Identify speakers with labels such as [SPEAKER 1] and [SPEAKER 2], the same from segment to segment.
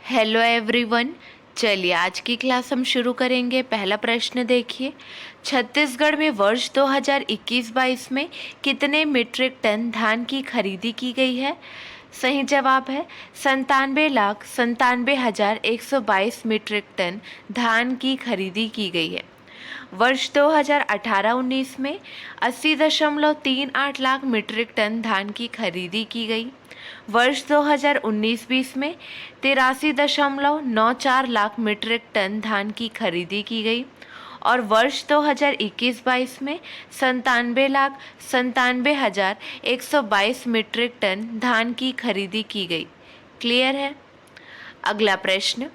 [SPEAKER 1] Hello everyone. चलिए आज की क्लास हम शुरू करेंगे। पहला प्रश्न देखिए, छत्तीसगढ़ में वर्ष 2021-22 में कितने मीट्रिक टन धान की खरीदी की गई है? सही जवाब है 97,97,122 मीट्रिक टन धान की खरीदी की गई है। वर्ष 2018-19 में 80.38 लाख मीट्रिक टन धान की खरीदी की गई। वर्ष 2019-20 में 83.94 लाख मीट्रिक टन धान की खरीदी की गई और वर्ष 2021-22 में 97,97,122 मीट्रिक टन धान की खरीदी की गई। क्लियर है। अगला प्रश्न,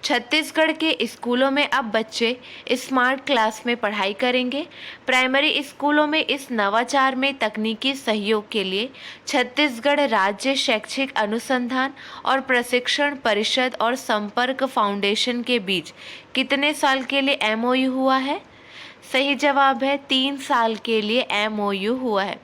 [SPEAKER 1] छत्तीसगढ़ के स्कूलों में अब बच्चे स्मार्ट क्लास में पढ़ाई करेंगे। प्राइमरी स्कूलों में इस नवाचार में तकनीकी सहयोग के लिए छत्तीसगढ़ राज्य शैक्षिक अनुसंधान और प्रशिक्षण परिषद और संपर्क फाउंडेशन के बीच कितने साल के लिए MOU हुआ है? सही जवाब है 3 साल के लिए MOU हुआ है।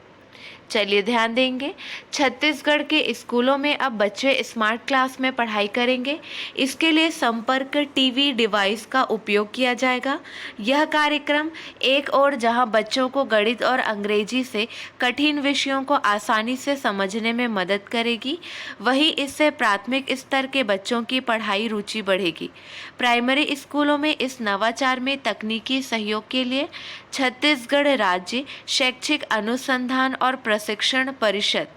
[SPEAKER 1] चलिए ध्यान देंगे, छत्तीसगढ़ के स्कूलों में अब बच्चे स्मार्ट क्लास में पढ़ाई करेंगे। इसके लिए संपर्क टीवी डिवाइस का उपयोग किया जाएगा। यह कार्यक्रम एक और जहां बच्चों को गणित और अंग्रेजी से कठिन विषयों को आसानी से समझने में मदद करेगी, वहीं इससे प्राथमिक स्तर के बच्चों की पढ़ाई रुचि बढ़ेगी। प्राइमरी स्कूलों में इस नवाचार में तकनीकी सहयोग के लिए छत्तीसगढ़ राज्य शैक्षिक अनुसंधान और प्रशिक्षण परिषद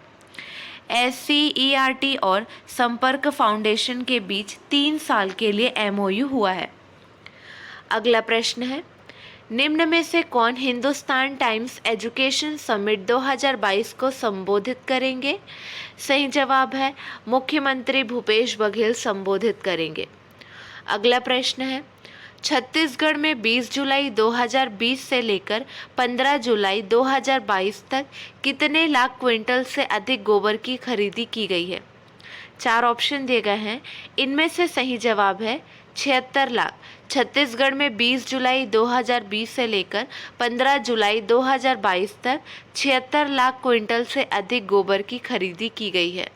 [SPEAKER 1] SCERT और संपर्क फाउंडेशन के बीच 3 साल के लिए MOU हुआ है। अगला प्रश्न है, निम्न में से कौन हिंदुस्तान टाइम्स एजुकेशन समिट 2022 को संबोधित करेंगे? सही जवाब है मुख्यमंत्री भूपेश बघेल संबोधित करेंगे। अगला प्रश्न है, छत्तीसगढ़ में 20 जुलाई 2020 से लेकर 15 जुलाई 2022 तक कितने लाख क्विंटल से अधिक गोबर की खरीदी की गई है? 4 ऑप्शन दिए गए हैं, इनमें से सही जवाब है 76 लाख। छत्तीसगढ़ में 20 जुलाई 2020 से लेकर 15 जुलाई 2022 तक 76 लाख क्विंटल से अधिक गोबर की खरीदी की गई है।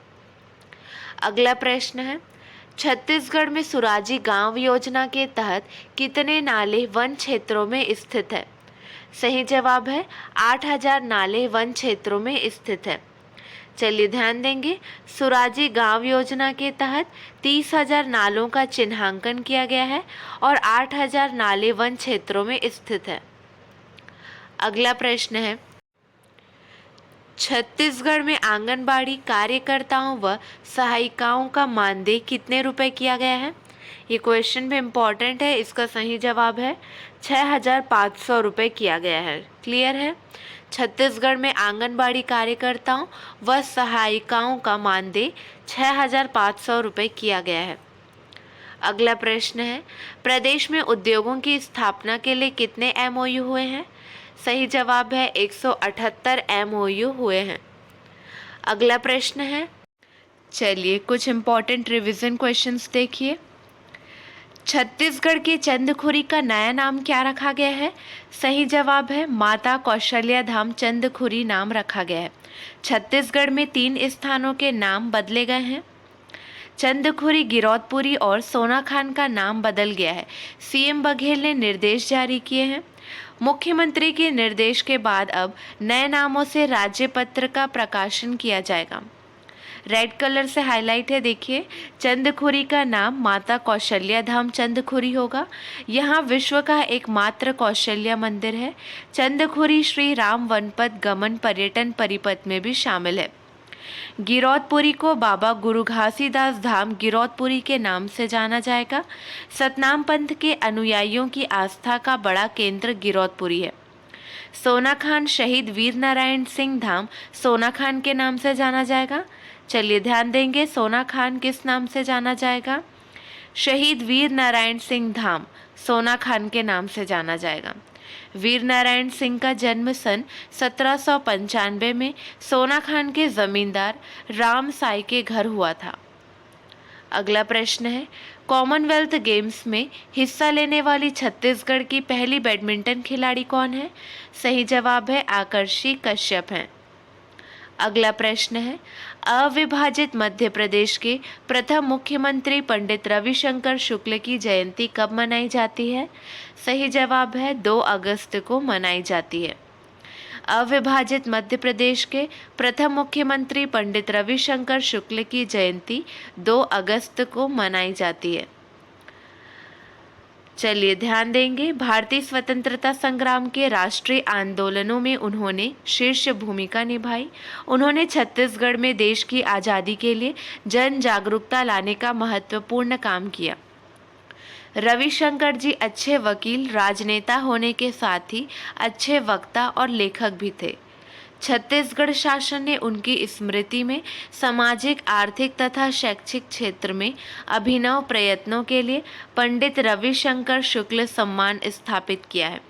[SPEAKER 1] अगला प्रश्न है, छत्तीसगढ़ में सुराजी गांव योजना के तहत कितने नाले वन क्षेत्रों में स्थित है? सही जवाब है 8000 नाले वन क्षेत्रों में स्थित है। चलिए ध्यान देंगे, सुराजी गांव योजना के तहत 30,000 नालों का चिन्हांकन किया गया है और 8000 नाले वन क्षेत्रों में स्थित है। अगला प्रश्न है, छत्तीसगढ़ में आंगनबाड़ी कार्यकर्ताओं व सहायिकाओं का मानदेय कितने रुपए किया गया है? ये क्वेश्चन भी इम्पॉर्टेंट है। इसका सही जवाब है 6500 रुपये किया गया है। क्लियर है। छत्तीसगढ़ में आंगनबाड़ी कार्यकर्ताओं व सहायिकाओं का मानदेय 6500 रुपये किया गया है। अगला प्रश्न है, प्रदेश में उद्योगों की स्थापना के लिए कितने MOU हुए हैं? सही जवाब है 178 MOU हुए हैं। अगला प्रश्न है, चलिए कुछ इम्पॉर्टेंट रिवीजन क्वेश्चंस देखिए। छत्तीसगढ़ की चंदखुरी का नया नाम क्या रखा गया है? सही जवाब है माता कौशल्या धाम चंदखुरी नाम रखा गया है। छत्तीसगढ़ में 3 स्थानों के नाम बदले गए हैं। चंदखुरी, गिरौदपुरी और सोनाखान का नाम बदल गया है। CM बघेल ने निर्देश जारी किए हैं। मुख्यमंत्री के निर्देश के बाद अब नए नामों से राज्य पत्र का प्रकाशन किया जाएगा। रेड कलर से हाईलाइट है, देखिए चंदखुरी का नाम माता कौशल्या धाम चंदखुरी होगा। यहाँ विश्व का एकमात्र कौशल्या मंदिर है। चंदखुरी श्री राम वनपथ गमन पर्यटन परिपथ में भी शामिल है। गिरौदपुरी को बाबा गुरु घासीदास धाम गिरौदपुरी के नाम से जाना जाएगा। सतनाम पंथ के अनुयायियों की आस्था का बड़ा केंद्र गिरौदपुरी है। सोनाखान शहीद वीर नारायण सिंह धाम सोनाखान के नाम से जाना जाएगा। चलिए ध्यान देंगे, सोनाखान किस नाम से जाना जाएगा? शहीद वीर नारायण सिंह धाम सोनाखान के नाम से जाना जाएगा। वीर नारायण सिंह का जन्म सन 1795 में सोनाखान के जमींदार राम साई के घर हुआ था। अगला प्रश्न है, कॉमनवेल्थ गेम्स में हिस्सा लेने वाली छत्तीसगढ़ की पहली बैडमिंटन खिलाड़ी कौन है? सही जवाब है आकर्षी कश्यप हैं। अगला प्रश्न है, अविभाजित मध्य प्रदेश के प्रथम मुख्यमंत्री पंडित रविशंकर शुक्ल की जयंती कब मनाई जाती है? सही जवाब है 2 अगस्त को मनाई जाती है। अविभाजित मध्य प्रदेश के प्रथम मुख्यमंत्री पंडित रविशंकर शुक्ल की जयंती 2 अगस्त को मनाई जाती है। चलिए ध्यान देंगे, भारतीय स्वतंत्रता संग्राम के राष्ट्रीय आंदोलनों में उन्होंने शीर्ष भूमिका निभाई। उन्होंने छत्तीसगढ़ में देश की आज़ादी के लिए जन जागरूकता लाने का महत्वपूर्ण काम किया। रविशंकर जी अच्छे वकील, राजनेता होने के साथ ही अच्छे वक्ता और लेखक भी थे। छत्तीसगढ़ शासन ने उनकी स्मृति में सामाजिक, आर्थिक तथा शैक्षिक क्षेत्र में अभिनव प्रयत्नों के लिए पंडित रविशंकर शुक्ल सम्मान स्थापित किया है।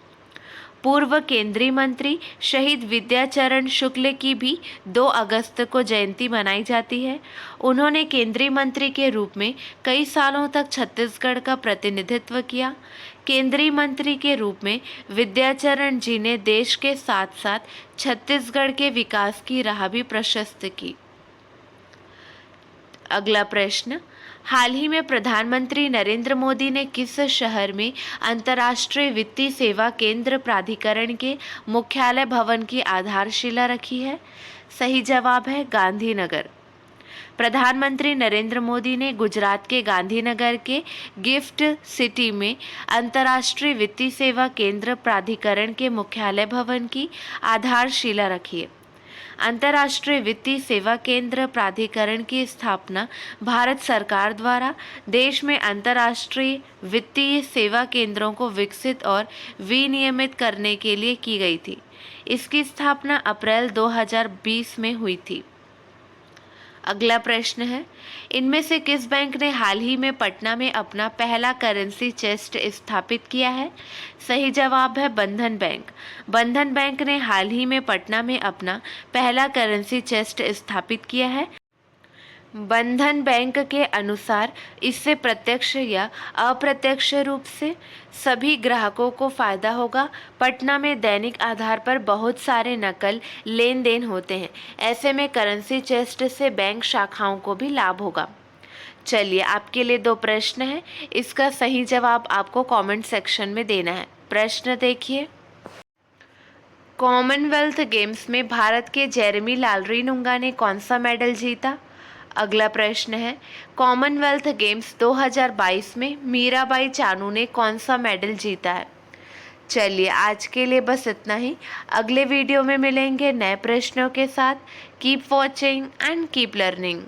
[SPEAKER 1] पूर्व केंद्रीय मंत्री शहीद विद्याचरण शुक्ल की भी 2 अगस्त को जयंती मनाई जाती है। उन्होंने केंद्रीय मंत्री के रूप में कई सालों तक छत्तीसगढ़ का प्रतिनिधित्व किया। केंद्रीय मंत्री के रूप में विद्याचरण जी ने देश के साथ साथ छत्तीसगढ़ के विकास की राह भी प्रशस्त की। अगला प्रश्न, हाल ही में प्रधानमंत्री नरेंद्र मोदी ने किस शहर में अंतर्राष्ट्रीय वित्तीय सेवा केंद्र प्राधिकरण के मुख्यालय भवन की आधारशिला रखी है? सही जवाब है गांधीनगर। प्रधानमंत्री नरेंद्र मोदी ने गुजरात के गांधीनगर के गिफ्ट सिटी में अंतर्राष्ट्रीय वित्तीय सेवा केंद्र प्राधिकरण के मुख्यालय भवन की आधारशिला रखी है। अंतर्राष्ट्रीय वित्तीय सेवा केंद्र प्राधिकरण की स्थापना भारत सरकार द्वारा देश में अंतर्राष्ट्रीय वित्तीय सेवा केंद्रों को विकसित और विनियमित करने के लिए की गई थी। इसकी स्थापना अप्रैल 2020 में हुई थी। अगला प्रश्न है, इनमें से किस बैंक ने हाल ही में पटना में अपना पहला करेंसी चेस्ट स्थापित किया है? सही जवाब है बंधन बैंक। बंधन बैंक ने हाल ही में पटना में अपना पहला करेंसी चेस्ट स्थापित किया है। बंधन बैंक के अनुसार इससे प्रत्यक्ष या अप्रत्यक्ष रूप से सभी ग्राहकों को फायदा होगा। पटना में दैनिक आधार पर बहुत सारे नकल लेन देन होते हैं। ऐसे में करेंसी चेस्ट से बैंक शाखाओं को भी लाभ होगा। चलिए आपके लिए 2 प्रश्न हैं, इसका सही जवाब आपको कमेंट सेक्शन में देना है। प्रश्न देखिए, कॉमनवेल्थ गेम्स में भारत के जेरेमी लालरीनुंगा ने कौन सा मेडल जीता? अगला प्रश्न है, कॉमनवेल्थ गेम्स 2022 में मीराबाई चानू ने कौन सा मेडल जीता है? चलिए आज के लिए बस इतना ही। अगले वीडियो में मिलेंगे नए प्रश्नों के साथ। Keep watching and keep learning.